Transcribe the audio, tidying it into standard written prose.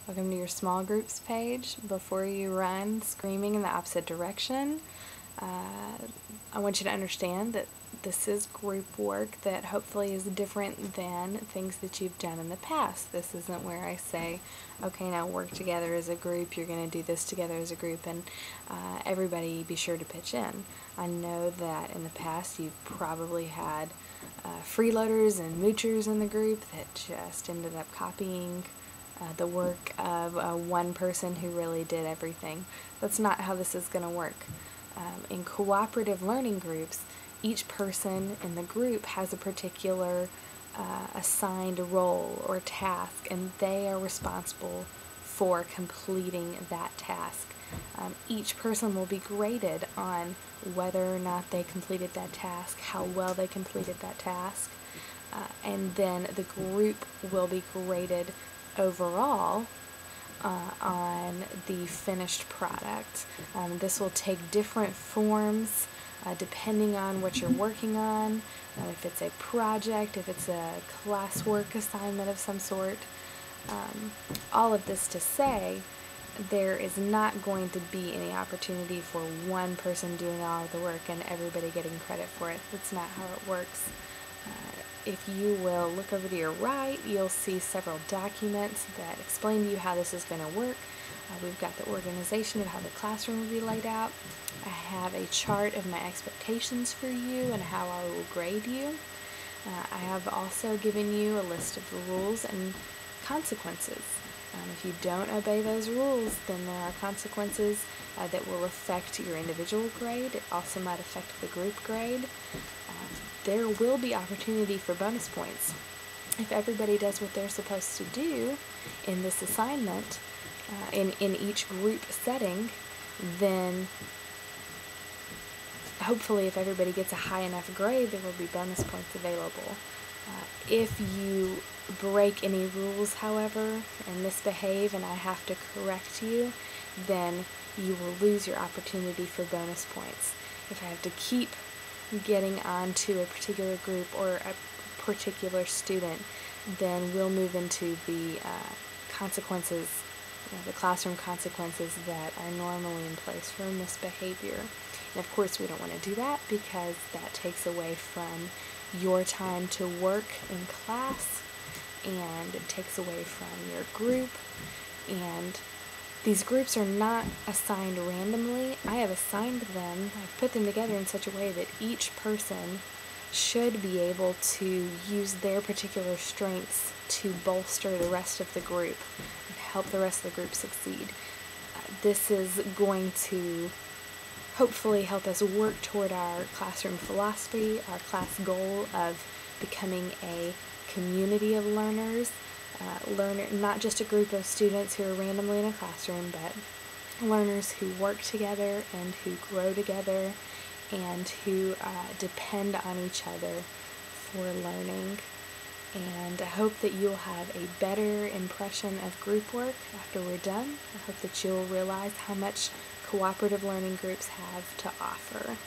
Welcome to your small groups page. Before you run screaming in the opposite direction, I want you to understand that this is group work that hopefully is different than things that you've done in the past. This isn't where I say, okay, now work together as a group, you're going to do this together as a group, and everybody be sure to pitch in. I know that in the past you've probably had freeloaders and moochers in the group that just ended up copying the work of one person who really did everything. That's not how this is going to work. In cooperative learning groups, each person in the group has a particular assigned role or task, and they are responsible for completing that task. Each person will be graded on whether or not they completed that task, how well they completed that task, and then the group will be graded overall on the finished product. This will take different forms depending on what you're working on, if it's a project, if it's a classwork assignment of some sort. All of this to say, there is not going to be any opportunity for one person doing all of the work and everybody getting credit for it. That's not how it works. If you will look over to your right, you'll see several documents that explain to you how this is going to work. We've got the organization of how the classroom will be laid out. I have a chart of my expectations for you and how I will grade you. I have also given you a list of the rules and consequences. If you don't obey those rules, then there are consequences that will affect your individual grade. It also might affect the group grade. There will be opportunity for bonus points. If everybody does what they're supposed to do in this assignment, in each group setting, then hopefully if everybody gets a high enough grade, there will be bonus points available. If you break any rules, however, and misbehave and I have to correct you, then you will lose your opportunity for bonus points. If I have to keep getting onto a particular group or a particular student, then we'll move into the consequences, the classroom consequences that are normally in place for misbehavior. And of course we don't want to do that because that takes away from your time to work in class, and it takes away from your group. And these groups are not assigned randomly. I have assigned them, I've put them together in such a way that each person should be able to use their particular strengths to bolster the rest of the group and help the rest of the group succeed. This is going to hopefully help us work toward our classroom philosophy, our class goal of becoming a community of learners, not just a group of students who are randomly in a classroom, but learners who work together and who grow together and who depend on each other for learning. And I hope that you'll have a better impression of group work after we're done. I hope that you'll realize how much cooperative learning groups have to offer.